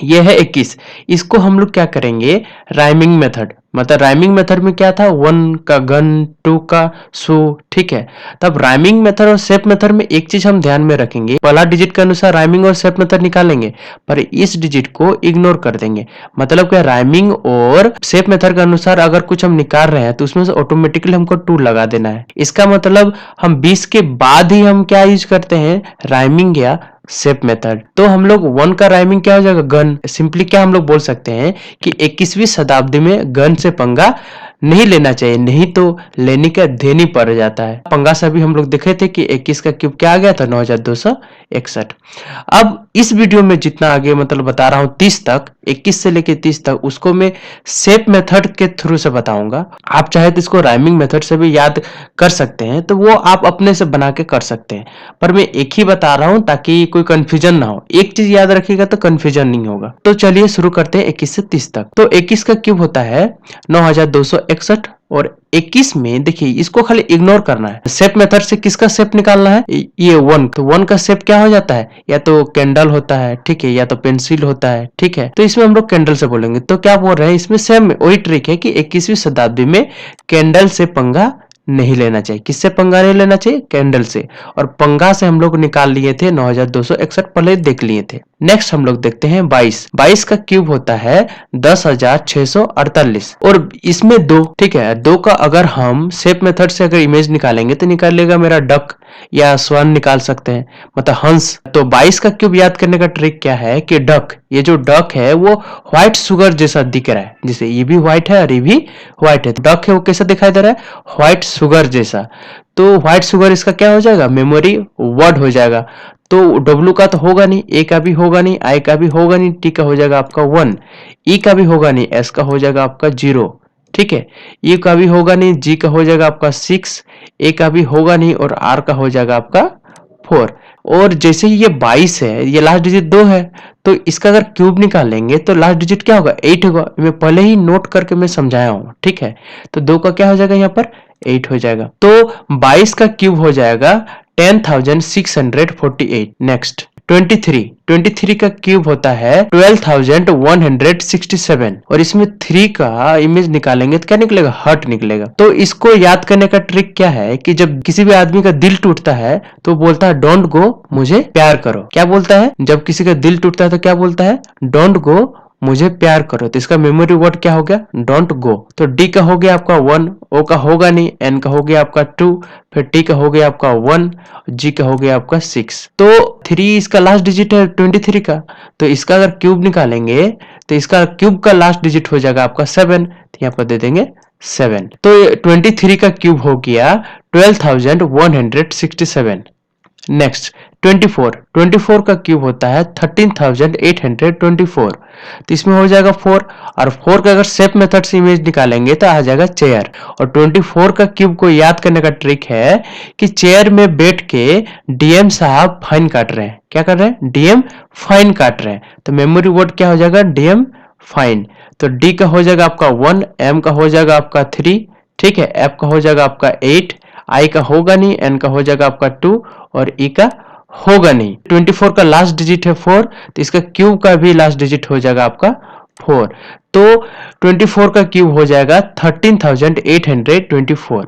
ये है 21। इसको हम लोग क्या करेंगे, राइमिंग मेथड। मतलब राइमिंग मेथड में क्या था, 1 का गन, 2 का सू, ठीक है। तब राइमिंग मेथड और शेप मेथड में एक चीज हम ध्यान में रखेंगे, पहला डिजिट के अनुसार राइमिंग और शेप मेथड निकालेंगे, पर इस डिजिट को इग्नोर कर देंगे। मतलब क्या, राइमिंग और शेप मेथड के अनुसार अगर कुछ हम निकाल रहे हैं तो उसमें से ऑटोमेटिकली हमको 2 लगा देना है। इसका मतलब हम 20 के बाद ही हम क्या यूज करते हैं, राइमिंग या शेप मेथड। तो हम लोग 1 का राइमिंग क्या हो जाएगा, गन। सिंपली क्या हम लोग बोल सकते हैं कि 21वीं शताब्दी में गन से पंगा नहीं लेना चाहिए, नहीं तो लेने का देनी पड़ जाता है। पंगा से भी हम लोग देखे थे कि 21 का क्यूब क्या आ गया था, 9261। अब इस वीडियो में जितना आगे मतलब बता रहा हूं 30 तक, 21 से लेके 30 तक, उसको मैं शेप मेथड के थ्रू से बताऊंगा। आप चाहे तो इसको राइमिंग मेथड से भी याद कर सकते हैं, तो वो आप अपने से बना के कर सकते हैं, पर मैं एक ही बता रहा हूं ताकि कोई कंफ्यूजन ना हो। एक चीज याद रखिएगा तो कंफ्यूजन नहीं होगा। तो चलिए शुरू करते हैं 21 से 30 तक। तो 21 का क्यूब होता है 9261 और 21 में देखिए इसको खाली इग्नोर करना है। शेप मेथड से किसका शेप निकालना है, ये 1। तो 1 का शेप क्या हो जाता है, या तो कैंडल होता है, ठीक है, या तो पेंसिल होता है, ठीक है। तो इसमें हम लोग कैंडल से बोलेंगे। तो क्या बोल रहे हैं, इसमें सेम वही ट्रिक है कि 21वीं शताब्दी में कैंडल से पंगा नहीं लेना चाहिए। किससे पंगा नहीं लेना चाहिए, कैंडल से। और पंगा से हम लोग निकाल लिए थे 9261, पहले देख लिए थे। नेक्स्ट हम लोग देखते हैं 22 का क्यूब होता है 10648 और इसमें 2, ठीक है। 2 का अगर हम शेप मेथड से अगर इमेज निकालेंगे तो निकालेगा मेरा डक या स्वर्ण निकाल सकते हैं, मतलब हंस। तो 22 का क्यूब याद करने का ट्रिक क्या है कि डक, ये जो डक है वो व्हाइट शुगर जैसा दिख रहा है, जैसे ये भी व्हाइट है और ये भी व्हाइट है। डक है वो कैसा दिखाई दे रहा है, व्हाइट शुगर जैसा। तो व्हाइट शुगर इसका क्या हो जाएगा, मेमोरी वर्ड हो जाएगा। तो W का तो होगा नहीं, A का भी होगा नहीं, I का भी होगा नहीं, T का हो जाएगा आपका 1, E का भी होगा नहीं, S का हो जाएगा आपका 0, ठीक है। E का भी होगा नहीं, G का हो जाएगा आपका 6, A का भी होगा नहीं और R का हो जाएगा आपका 4। और जैसे ही ये 22 है, ये लास्ट डिजिट 2 है, तो इसका अगर क्यूब निकालेंगे तो लास्ट डिजिट क्या होगा, 8 होगा। मैं पहले ही नोट करके मैं समझाया हूँ, ठीक है। तो 2 का क्या हो जाएगा, यहाँ पर 8 हो जाएगा। तो 22 का क्यूब हो जाएगा 10648। नेक्स्ट 23 का क्यूब होता है 12167 और इसमें 3 का इमेज निकालेंगे तो क्या निकलेगा, हार्ट निकलेगा। तो इसको याद करने का ट्रिक क्या है कि जब किसी भी आदमी का दिल टूटता है तो बोलता है डोंट गो, मुझे प्यार करो। क्या बोलता है, जब किसी का दिल टूटता है तो क्या बोलता है, डोंट गो, मुझे प्यार करो। तो इसका मेमोरी वर्ड क्या हो गया? Don't go. तो डी का हो गया आपका 1, ओ का होगा नहीं, एन का हो गया आपका 2, फिर टी का हो गया आपका 1, जी का हो गया आपका 6। तो 3 इसका लास्ट डिजिट है 23 का, तो इसका अगर क्यूब निकालेंगे तो इसका क्यूब का लास्ट डिजिट हो जाएगा आपका 7, तो यहाँ पर दे देंगे 7। तो 23 का क्यूब हो गया 12,167। नेक्स्ट 24 का क्यूब होता है 13,824, तो इसमें हो जाएगा 4, और 4 का अगर शेप मेथड से इमेज निकालेंगे तो आ जाएगा चेयर। और 24 का क्यूब को याद करने का ट्रिक है कि चेयर में बैठ के डीएम साहब फाइन काट रहे हैं। क्या कर रहे हैं? डीएम फाइन काट रहे हैं। तो मेमोरी वर्ड क्या हो जाएगा? DM fine. तो डी का हो जाएगा आपका 1, एम का हो जाएगा आपका 3, ठीक है, एफ का हो जाएगा आपका 8, आई का होगा नहीं, एन का हो जाएगा आपका 2, और ई का होगा नहीं। 24 का लास्ट डिजिट है 4, तो इसका क्यूब का भी लास्ट डिजिट हो जाएगा आपका 4। तो 24 का क्यूब हो जाएगा 13,824।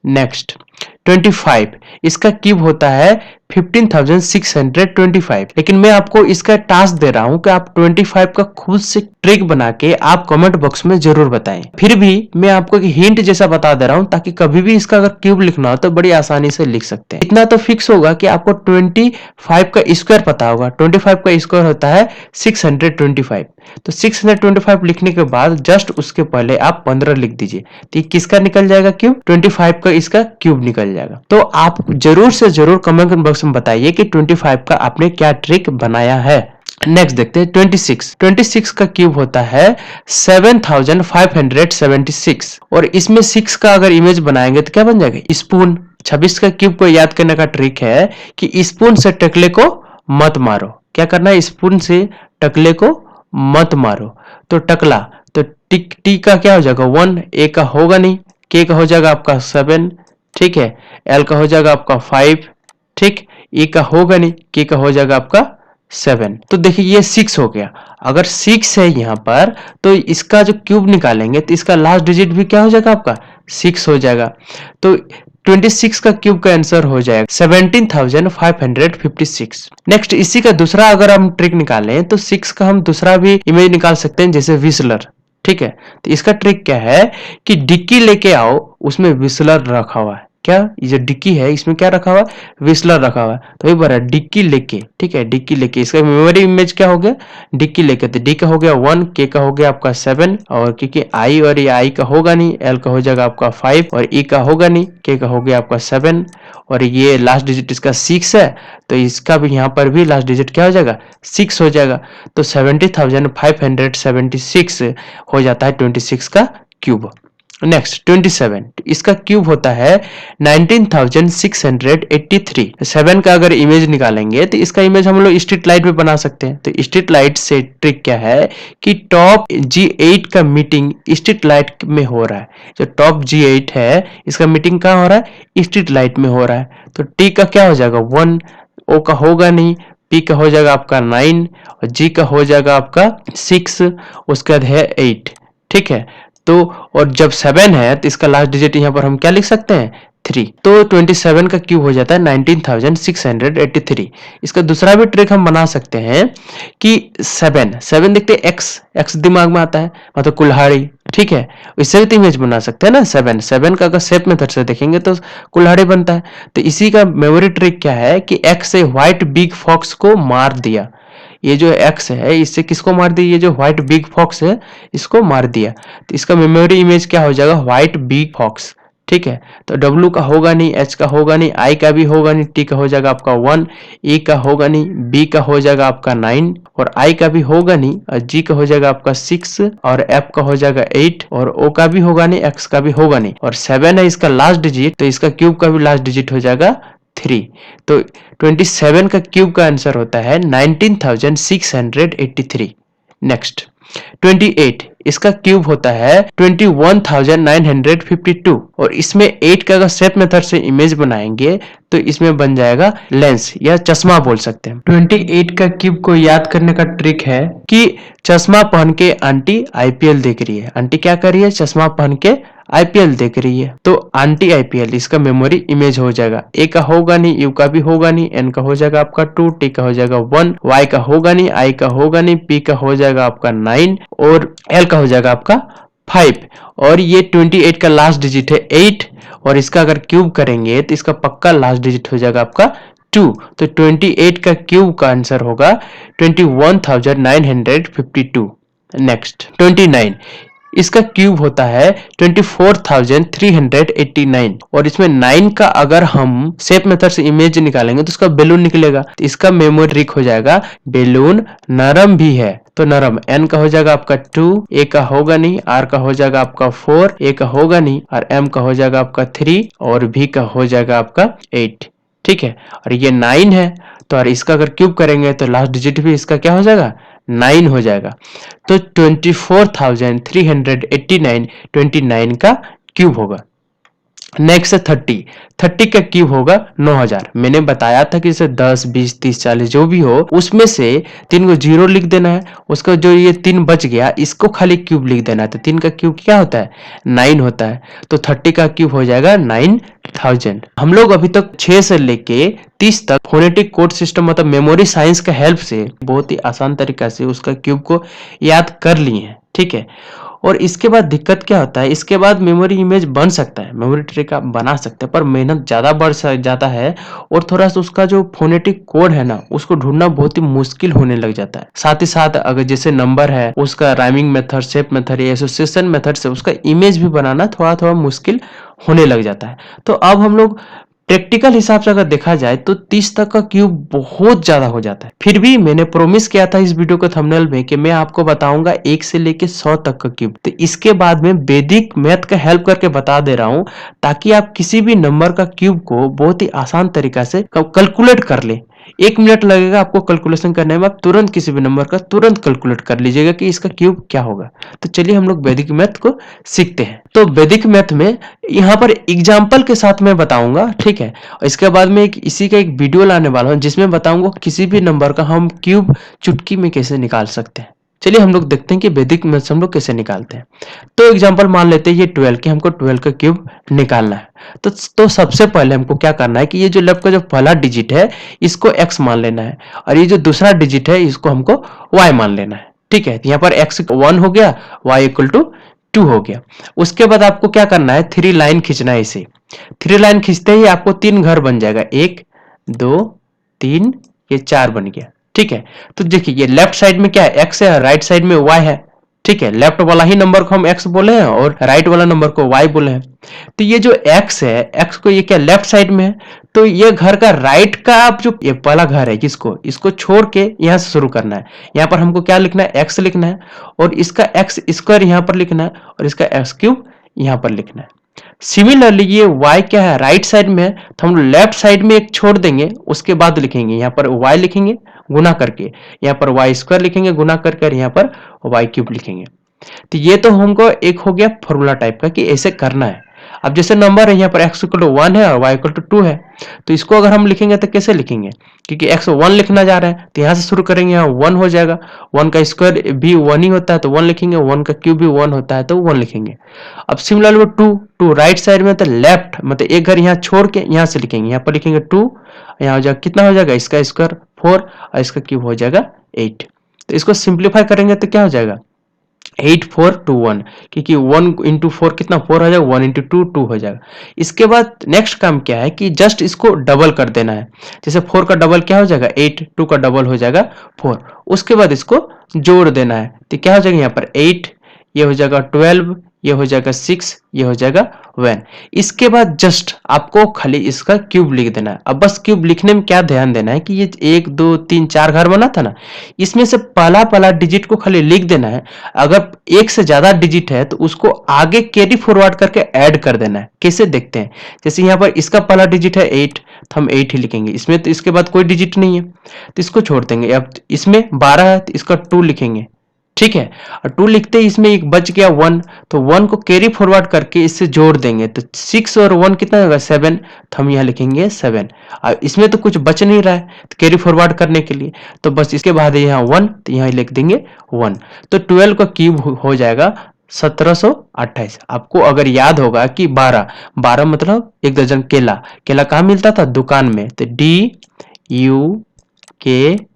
नेक्स्ट 25, इसका क्यूब होता है 15,625। लेकिन मैं आपको इसका टास्क दे रहा हूं कि आप 25 का खुद से ट्रिक बना के आप कमेंट बॉक्स में जरूर बताएं। फिर भी मैं आपको एक हिंट जैसा बता दे रहा हूं ताकि कभी भी इसका अगर क्यूब लिखना हो तो बड़ी आसानी से लिख सकते हैं। इतना तो फिक्स होगा कि आपको 25 का स्क्वायर पता होगा। 25 का स्क्वायर होता है 625। तो 625 लिखने के बाद जस्ट उसके पहले आप 15 लिख दीजिए, तो किसका निकल जाएगा क्यूब? 25 का इसका क्यूब निकल जाएगा। तो आप जरूर से जरूर कमेंट बॉक्स में बताइए कि 25 का आपने क्या ट्रिक बनाया है। नेक्स्ट देखते हैं 26 का क्यूब होता है 7,576, और इसमें 6 का अगर इमेज बनाएंगे तो क्या बन जाएगा? स्पून। 26 का क्यूब को याद करने का ट्रिक है कि स्पून से टकले को मत मारो। क्या करना है? स्पून से टकले को मत मारो। तो टकला, तो टी का क्या हो जाएगा? 1, ए का होगा नहीं, के का हो जाएगा आपका 7, ठीक है, एल का हो जाएगा आपका 5, ठीक, ई का होगा नहीं, के का हो जाएगा आपका 7। तो देखिए ये 6 हो गया। अगर 6 है यहाँ पर तो इसका जो क्यूब निकालेंगे तो इसका लास्ट डिजिट भी क्या हो जाएगा? आपका 6 हो जाएगा। तो 26 का क्यूब का आंसर हो जाएगा 17,556। नेक्स्ट इसी का दूसरा अगर हम ट्रिक निकालें तो 6 का हम दूसरा भी इमेज निकाल सकते हैं, जैसे विस्लर, ठीक है। तो इसका ट्रिक क्या है कि डिक्की लेके आओ, उसमें विस्लर रखा हुआ है। क्या? ये जो डिक्की है इसमें क्या रखा हुआ है? विस्लर रखा हुआ है। तो एक बार है डिक्की लेके, ठीक है, डिक्की लेके। इसका मेमोरी इमेज क्या हो गया? डिक्की लेके। तो डी का हो गया 1, के का हो गया आपका 7, और क्योंकि आई और ये आई का होगा नहीं, एल का हो जाएगा आपका 5, और ई का होगा नहीं, के का हो गया आपका 7, और ये लास्ट डिजिट इसका 6 है, तो इसका भी यहाँ पर भी लास्ट डिजिट क्या हो जाएगा? 6 हो जाएगा। तो 70,576 हो जाता है 26 का क्यूब। नेक्स्ट 27, इसका क्यूब होता है 19,683। 7 का अगर इमेज निकालेंगे तो इसका इमेज हम लोग स्ट्रीट लाइट में बना सकते हैं। तो स्ट्रीट लाइट से ट्रिक क्या है कि टॉप G8 का मीटिंग स्ट्रीट लाइट में हो रहा है। जो टॉप G8 है इसका मीटिंग कहाँ हो रहा है? स्ट्रीट लाइट में हो रहा है। तो टी का क्या हो जाएगा? 1, ओ का होगा नहीं, पी का हो जाएगा आपका 9, और जी का हो जाएगा आपका 6, उसके बाद है 8, ठीक है। तो और जब 7 है तो इसका लास्ट डिजिट यहाँ पर हम क्या लिख सकते हैं? 3। तो 27 का क्यूब हो जाता है 19,683। इसका दूसरा भी ट्रिक हम बना सकते हैं कि 7 देखते हैं, एक्स दिमाग में आता है, मतलब कुल्हाड़ी, ठीक है। इससे भी तो इमेज बना सकते हैं ना। 7 का अगर शेप मेथड से देखेंगे तो कुल्हाड़ी बनता है। तो इसी का मेमोरी ट्रिक क्या है कि एक्स से व्हाइट बिग फॉक्स को मार दिया। ये जो एक्स है इससे किसको मार दिया? ये जो व्हाइट बिग फॉक्स है इसको मार दिया। तो इसका मेमोरी इमेज क्या हो जाएगा? व्हाइट बिग फॉक्स, ठीक है। तो डब्ल्यू का होगा नहीं, एच का होगा नहीं, आई का भी होगा नहीं, टी का हो जाएगा आपका 1, ई का होगा नहीं, बी का हो जाएगा आपका 9, और आई का भी होगा नहीं, और जी का हो जाएगा आपका 6, और एफ का हो जाएगा 8, और ओ का भी होगा नहीं, एक्स का भी होगा नहीं, और 7 है इसका लास्ट डिजिट, तो इसका क्यूब का भी लास्ट डिजिट हो जाएगा 3। तो 27 का क्यूब का आंसर होता है 19,683। नेक्स्ट 28, इसका क्यूब होता है 21,952, और इसमें 8 का अगर शेप मेथड से इमेज बनाएंगे तो इसमें बन जाएगा लेंस या चश्मा बोल सकते हैं। 28 का क्यूब को याद करने का ट्रिक है कि चश्मा पहन के आंटी IPL देख रही है। आंटी क्या कर रही है? चश्मा पहन के आईपीएल देख रही है, तो आंटी आईपीएल इसका मेमोरी इमेज हो जाएगा। ए का होगा नहीं, यू का भी होगा नहीं, एन का हो जाएगा आपका 2, टी का हो जाएगा 1, वाई का होगा नहीं, आई का होगा नहीं, पी का हो जाएगा आपका 9 और एल का हो जाएगा आपका 5। और ये 28 का लास्ट डिजिट है 8, और इसका अगर क्यूब करेंगे तो इसका पक्का लास्ट डिजिट हो जाएगा आपका 2। तो 28 का क्यूब का आंसर होगा 21,952। नेक्स्ट 29, इसका क्यूब होता है 24,389, और इसमें 9 का अगर हम शेप मेथड से इमेज निकालेंगे तो इसका बेलून निकलेगा। तो इसका मेमोरी ट्रिक हो जाएगा बेलून नरम भी है, तो नरम। एन का हो जाएगा आपका 2, ए का होगा नहीं, आर का हो जाएगा आपका 4, ए का होगा नहीं, और एम का हो जाएगा आपका 3, और भी का हो जाएगा आपका 8। ठीक है, और ये 9 है, तो और इसका अगर क्यूब करेंगे तो लास्ट डिजिट भी इसका क्या हो जाएगा 9 हो जाएगा। तो 24,389 29 का क्यूब होगा। नेक्स्ट है 30 का क्यूब होगा 9,000। मैंने बताया था कि इसे 10, 20, 30, 40 जो भी हो उसमें से 3 को 0 लिख देना है, उसका जो ये 3 बच गया इसको खाली क्यूब लिख देना है। तो 3 का क्यूब क्या होता है 9 होता है, तो 30 का क्यूब हो जाएगा 9,000। हम लोग अभी तक 6 से लेके 30 तक फोनेटिक कोड सिस्टम मतलब मेमोरी साइंस का हेल्प से बहुत ही आसान तरीका से उसका क्यूब को याद कर लिए हैं। ठीक है, और इसके बाद दिक्कत क्या होता है, इसके बाद मेमोरी इमेज बन सकता है, मेमोरी ट्रिक आप बना सकते हैं, पर मेहनत ज्यादा बढ़ जाता है, और थोड़ा सा उसका जो फोनेटिक कोड है ना उसको ढूंढना बहुत ही मुश्किल होने लग जाता है। साथ ही साथ अगर जैसे नंबर है उसका राइमिंग मेथड, शेप मेथड या एसोसिएशन मेथड से उसका इमेज भी बनाना थोड़ा थोड़ा मुश्किल होने लग जाता है। तो अब हम लोग प्रैक्टिकल हिसाब से अगर देखा जाए तो 30 तक का क्यूब बहुत ज्यादा हो जाता है। फिर भी मैंने प्रॉमिस किया था इस वीडियो के थंबनेल में कि मैं आपको बताऊंगा 1 से लेके 100 तक का क्यूब। तो इसके बाद मैं वैदिक मैथ का हेल्प करके बता दे रहा हूं ताकि आप किसी भी नंबर का क्यूब को बहुत ही आसान तरीका से कैलकुलेट कर ले। 1 मिनट लगेगा आपको कैलकुलेशन करने में, आप तुरंत किसी भी नंबर का तुरंत कैलकुलेट कर लीजिएगा कि इसका क्यूब क्या होगा। तो चलिए हम लोग वैदिक मैथ को सीखते हैं। तो वैदिक मैथ में यहाँ पर एग्जाम्पल के साथ मैं बताऊंगा, ठीक है। और इसके बाद में इसी का एक वीडियो लाने वाला हूँ जिसमें बताऊंगा किसी भी नंबर का हम क्यूब चुटकी में कैसे निकाल सकते हैं। चलिए हम लोग देखते हैं कि वैदिक मैथ से हम लोग कैसे निकालते हैं। तो एग्जांपल मान लेते हैं ये 12 के, हमको 12 का क्यूब निकालना है। तो सबसे पहले हमको क्या करना है कि ये जो लेफ्ट का जो पहला डिजिट है इसको x मान लेना है, और ये जो दूसरा डिजिट है इसको हमको y मान लेना है। ठीक है, यहाँ पर x 1 हो गया, y इक्वल टू 2 हो गया। उसके बाद आपको क्या करना है 3 लाइन खींचना है। इसे 3 लाइन खींचते ही आपको 3 घर बन जाएगा, 1 2 3, ये 4 बन गया। ठीक है, तो देखिए ये लेफ्ट साइड में क्या है x है, राइट साइड में y है। ठीक है, लेफ्ट वाला ही नंबर को हम x बोले हैं और राइट वाला नंबर को y बोले हैं। तो ये जो x है, x को ये क्या लेफ्ट साइड में है, तो ये घर का राइट का आप जो ये पहला घर है इसको छोड़ के यहाँ से शुरू करना है। यहाँ पर हमको क्या लिखना है x लिखना है, और इसका x स्क्वायर यहाँ पर लिखना है, और इसका x क्यूब यहाँ पर लिखना है। सिमिलरली ये y क्या है राइट साइड में है, तो हम लेफ्ट साइड में एक छोड़ देंगे, उसके बाद लिखेंगे यहाँ पर y लिखेंगे गुना करके, यहाँ पर y स्क्वायर लिखेंगे गुना करके, यहाँ पर y क्यूब लिखेंगे। तो ये तो हमको एक हो गया फॉर्मूला टाइप का कि ऐसे करना है। अब जैसे नंबर है यहाँ पर x इक्वल टू 1 है और y इक्वल टू 2 है, तो इसको अगर हम लिखेंगे तो कैसे लिखेंगे, क्योंकि x 1 लिखना जा रहा है तो यहाँ से शुरू करेंगे, यहाँ 1 हो जाएगा। 1 का स्क्वायर भी 1 ही होता है तो 1 लिखेंगे, 1 का क्यूब भी 1 होता है तो 1 लिखेंगे। अब सिमिलरली 2 राइट साइड में तो लेफ्ट मतलब एक घर यहाँ छोड़ के यहाँ से लिखेंगे, यहाँ पर लिखेंगे 2, यहाँ हो जाएगा कितना हो जाएगा इसका स्क्वायर 4 और इसका क्यूब हो जाएगा 8। तो इसको सिंप्लीफाई करेंगे तो क्या हो जाएगा 8 4 2 1, क्योंकि 1 इंटू 4 कितना 4 हो जाएगा, 1 इंटू 2 2 हो जाएगा। इसके बाद नेक्स्ट काम क्या है कि जस्ट इसको डबल कर देना है। जैसे 4 का डबल क्या हो जाएगा 8, 2 का डबल हो जाएगा 4। उसके बाद इसको जोड़ देना है तो क्या हो जाएगा यहाँ पर 8, ये हो जाएगा 12, ये हो जाएगा 6, ये हो जाएगा 1। इसके बाद जस्ट आपको खाली इसका क्यूब लिख देना है। अब बस क्यूब लिखने में क्या ध्यान देना है कि ये 1 2 3 4 घर बना था ना, इसमें से पहला डिजिट को खाली लिख देना है। अगर एक से ज्यादा डिजिट है तो उसको आगे कैरी फॉरवर्ड करके ऐड कर देना है। कैसे देखते हैं, जैसे यहाँ पर इसका पहला डिजिट है 8 तो हम 8 ही लिखेंगे, इसमें तो इसके बाद कोई डिजिट नहीं है तो इसको छोड़ देंगे। अब इसमें 12 है तो इसका 2 लिखेंगे, ठीक है, और 2 लिखते ही इसमें एक बच गया 1, तो 1 को कैरी फॉरवर्ड करके इससे जोड़ देंगे तो 6 और 1 कितना होगा 7, तो हम यहाँ लिखेंगे 7। और इसमें तो कुछ बच नहीं रहा है तो कैरी फॉरवर्ड करने के लिए, तो बस इसके बाद यहाँ 1 तो यहाँ लिख देंगे 1। तो 12 का क्यूब हो जाएगा 1728। आपको अगर याद होगा कि 12 मतलब एक दर्जन केला, केला कहाँ मिलता था? दुकान में। तो DUKAN,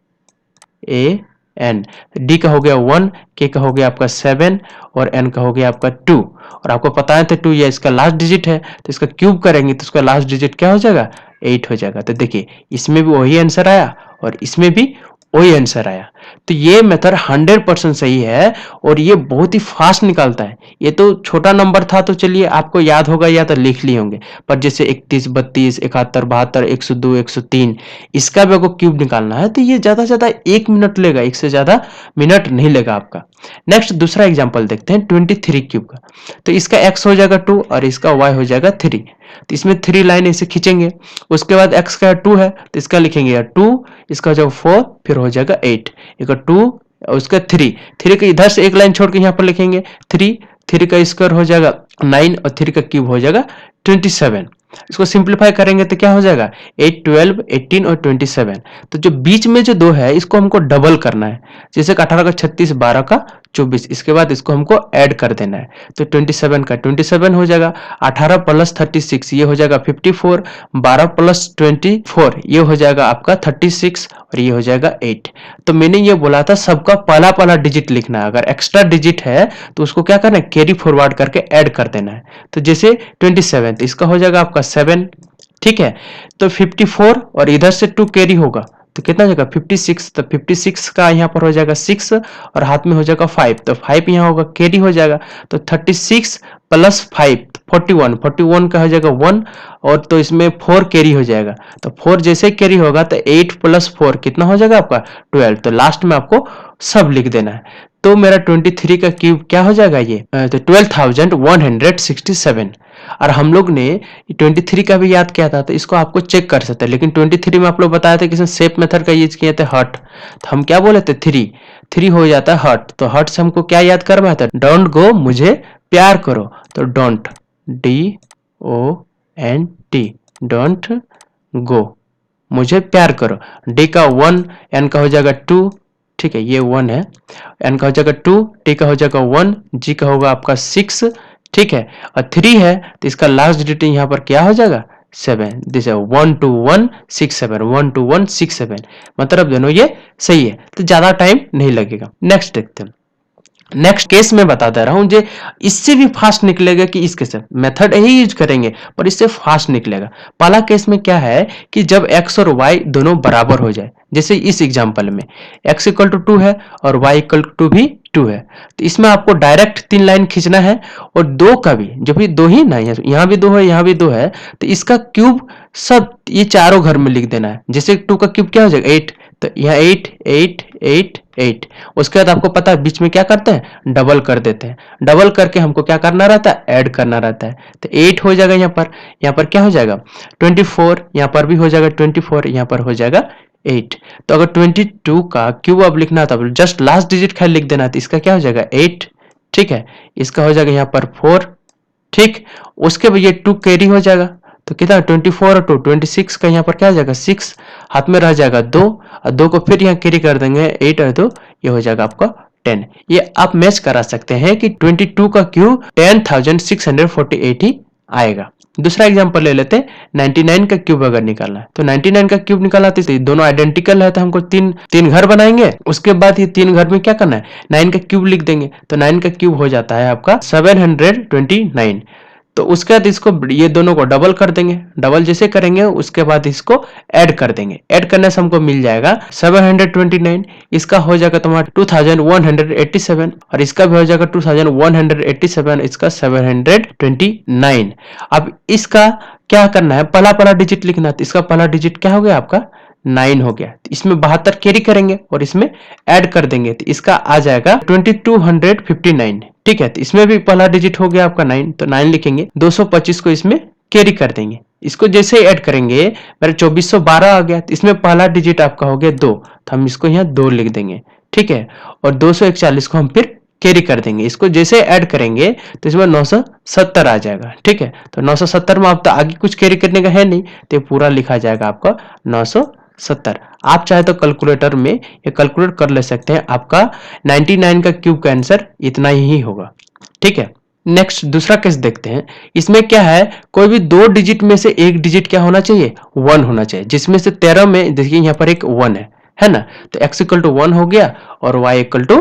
डी का हो गया 1, के का हो गया आपका 7 और एन का हो गया आपका 2। और आपको पता है तो 2 ये इसका लास्ट डिजिट है, तो इसका क्यूब करेंगे तो इसका लास्ट डिजिट क्या हो जाएगा? 8 हो जाएगा। तो देखिए इसमें भी वही आंसर आया और इसमें भी वही आंसर आया। तो ये मेथड 100% सही है और ये बहुत ही फास्ट निकालता है। ये तो छोटा नंबर था तो चलिए आपको याद होगा या तो लिख लिए होंगे, पर जैसे 31, 32, 71, 72, 102, 103 इसका भी आपको क्यूब निकालना है तो ये ज्यादा से ज्यादा 1 मिनट लेगा, एक से ज्यादा मिनट नहीं लेगा आपका। नेक्स्ट दूसरा एग्जांपल देखते हैं 23 क्यूब का। तो इसका x हो जाएगा 2 और इसका y हो जाएगा 3। तो इसमें 3 लाइन ऐसे खींचेंगे, उसके बाद x का 2 है तो इसका लिखेंगे 2, इसका हो जाएगा 4, फिर हो जाएगा 8, एक 2 और उसका 3 का इधर से एक लाइन छोड़ के यहाँ पर लिखेंगे 3 का स्क्वायर हो जाएगा 9 और 3 का क्यूब हो जाएगा 27। इसको सिंप्लीफाई करेंगे तो क्या हो जाएगा 8, 12, 18 और 27। तो जो बीच में जो 2 है इसको हमको डबल करना है, जैसे 18 का 36, 12 का 24, इसके बाद इसको हमको ऐड कर देना है। तो 27 का 27 हो जाएगा, 18 प्लस 36 ये हो जाएगा 54, 12 प्लस 24 ये हो जाएगा आपका 36 और ये हो जाएगा 8। तो मैंने ये बोला था सबका पहला पहला डिजिट लिखना है, अगर एक्स्ट्रा डिजिट है तो उसको क्या करना है? कैरी फॉरवर्ड करके ऐड कर देना है। तो जैसे 27 तो इसका हो जाएगा आपका 7, ठीक है। तो 54 और इधर से 2 कैरी होगा तो कितना हो जाएगा 56। तो 56 का यहाँ पर हो जाएगा 6 और हाथ में हो जाएगा 5, तो 5 यहाँ होगा कैरी हो जाएगा। तो 36 प्लस 5 41 का हो जाएगा 1 और तो इसमें 4 कैरी हो जाएगा। तो 4 जैसे कैरी होगा तो 8 प्लस 4 कितना हो जाएगा आपका 12। तो लास्ट में आपको सब लिख देना है। तो मेरा 23 का क्यूब क्या हो जाएगा ये? तो 12,167। और हम लोग ने 23 का भी याद किया था तो इसको आपको चेक कर सकते हैं, लेकिन 23 में आप लोग बताया था कि इसमें शेप मेथड का यूज किए थे हर्ट, तो हम क्या बोले थे 3 हो जाता है हर्ट। तो हर्ट से हमको क्या याद करवाया था? डोंट गो मुझे प्यार करो, तो डोंट DONT डोंट गो मुझे प्यार करो। डी का 1, एन का हो जाएगा 2, ठीक है ये 1 है, एन का हो जाएगा 2, टी का हो जाएगा 1, जी का होगा आपका 6, ठीक है। और 3 है तो इसका लास्ट डिजिट यहाँ पर क्या हो जाएगा 7। दिस है 12167 12167, मतलब दोनों ये सही है, तो ज्यादा टाइम नहीं लगेगा। नेक्स्ट देखते हैं। नेक्स्ट केस में बता दे रहा हूं जो इससे भी फास्ट निकलेगा कि इस केस में मेथड यही यूज करेंगे पर इससे फास्ट निकलेगा। पहला केस में क्या है कि जब x और y दोनों बराबर हो जाए, जैसे इस एग्जांपल में x इक्वल टू 2 है और y इक्वल टू भी 2 है, तो इसमें आपको डायरेक्ट 3 लाइन खींचना है और 2 का भी, जब भी 2 ही ना, यहाँ भी 2 है यहाँ भी 2 है, तो इसका क्यूब सब ये चारों घर में लिख देना है। जैसे 2 का क्यूब क्या हो जाएगा 8, तो यहाँ 8 8 8 8, उसके बाद आपको पता है बीच में क्या करते हैं? डबल कर देते हैं। डबल करके हमको क्या करना रहता है? ऐड करना रहता है। तो 8 हो जाएगा यहाँ पर क्या हो जाएगा 24, यहाँ पर भी हो जाएगा 24, यहाँ पर हो जाएगा 8। तो अगर 22 का क्यूब अब लिखना था जस्ट लास्ट डिजिट खाली लिख देना, तो इसका क्या हो जाएगा 8, ठीक है। इसका हो जाएगा यहाँ पर 4, ठीक। उसके बाद ये 2 कैरी हो जाएगा तो कितना 24 और 2 26 का यहाँ पर क्या हो जाएगा 6, हाथ में रह जाएगा 2 और 2 को फिर यहाँ कैरी कर देंगे 8 और 2, ये हो जाएगा आपका 10। ये आप मैच करा सकते हैं कि 22 का क्यूब 10,648 ही आएगा। दूसरा एग्जांपल ले लेते हैं 99 का क्यूब अगर निकालना है, तो 99 का क्यूब निकालना तो दोनों आइडेंटिकल है तो हमको तीन घर बनाएंगे। उसके बाद ये 3 घर में क्या करना है 9 का क्यूब लिख देंगे, तो 9 का क्यूब हो जाता है आपका 729। तो उसके बाद इसको ये दोनों को डबल कर देंगे, डबल जैसे करेंगे उसके बाद इसको ऐड कर देंगे, ऐड करने से हमको मिल जाएगा 729, इसका हो जाएगा तुम्हारा 2187 और इसका भी हो जाएगा 2187, इसका 729। अब इसका क्या करना है, पहला पहला डिजिट लिखना है, तो इसका पहला डिजिट क्या हो गया आपका 9 हो गया। इसमें 72 कैरी करेंगे और इसमें ऐड कर देंगे तो इसका आ जाएगा 2259, ठीक है। तो इसमें भी पहला डिजिट हो गया आपका 9, तो 9 लिखेंगे, 225 को इसमें कैरी कर देंगे, इसको जैसे ही ऐड करेंगे मेरे 2412 आ गया। तो इसमें पहला डिजिट आपका हो गया 2, तो हम इसको यहाँ 2 लिख देंगे, ठीक है। और 241 को हम फिर कैरी कर देंगे, इसको जैसे ऐड करेंगे तो इसमें 970 आ जाएगा, ठीक है। तो 970 में आप तो आगे कुछ कैरी करने का है नहीं, तो पूरा लिखा जाएगा आपका 970। आप चाहे तो कैलकुलेटर में ये कैलकुलेट कर ले सकते हैं, आपका 99 का क्यूब का आंसर इतना ही होगा। ठीक है। नेक्स्ट दूसरा केस देखते हैं। इसमें क्या है, कोई भी 2 डिजिट में से एक डिजिट क्या होना चाहिए, 1 होना चाहिए, जिसमें से 13 में देखिए यहाँ पर एक 1 है ना। तो x इक्वल टू 1 हो गया और y इक्वल टू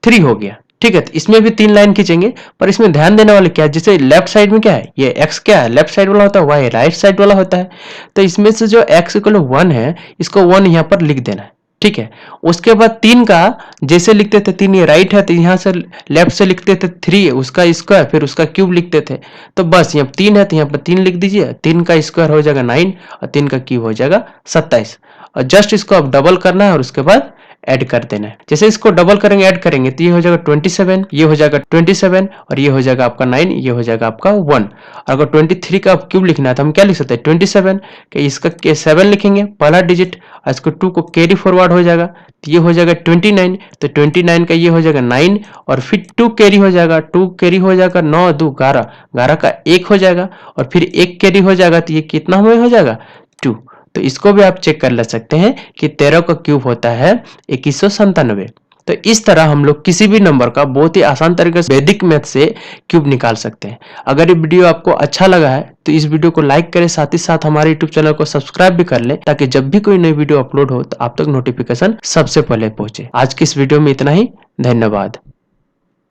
3 हो गया। ठीक है, तो इसमें भी 3 लाइन खींचेंगे, पर इसमें ध्यान देने वाले क्या है, जैसे लेफ्ट साइड में क्या है, ये x क्या है, लेफ्ट साइड वाला होता है, y राइट साइड वाला होता है। तो इसमें से जो x इक्वल टू 1 है, इसको 1 यहाँ पर लिख देना है। ठीक है, उसके बाद 3 का जैसे लिखते थे, 3 ये राइट है तो यहाँ से लेफ्ट से लिखते थे 3 उसका स्क्वायर, फिर उसका क्यूब लिखते थे। तो बस यहाँ 3 है तो यहाँ पर 3 लिख दीजिए, 3 का स्क्वायर हो जाएगा 9 और 3 का क्यूब हो जाएगा 27। और जस्ट इसको अब डबल करना है और उसके बाद ऐड कर देना है। जैसे इसको डबल करेंगे, ऐड करेंगे, तो ये हो जाएगा 27, ये हो जाएगा 27 और ये हो जाएगा आपका 9, ये हो जाएगा आपका 1। अगर 23 का क्यूब लिखना है तो हम क्या लिख सकते हैं, 27 के इसका 7 लिखेंगे पहला डिजिट, और इसको 2 को कैरी फॉरवर्ड हो जाएगा, तो ये हो जाएगा 29। तो 29 का ये हो जाएगा 9 और फिर 2 कैरी हो जाएगा, 2 कैरी हो जाएगा 9 2 11, 11 का 1 हो जाएगा और फिर 1 कैरी हो जाएगा, तो ये कितना में हो जाएगा 2। तो इसको भी आप चेक कर ले सकते हैं कि 13 का क्यूब होता है 2197। तो इस तरह हम लोग किसी भी नंबर का बहुत ही आसान तरीके से वैदिक मैथ से क्यूब निकाल सकते हैं। अगर ये वीडियो आपको अच्छा लगा है तो इस वीडियो को लाइक करें, साथ ही साथ हमारे यूट्यूब चैनल को सब्सक्राइब भी कर लें, ताकि जब भी कोई नई वीडियो अपलोड हो तो आप तक नोटिफिकेशन सबसे पहले पहुंचे। आज की इस वीडियो में इतना ही, धन्यवाद।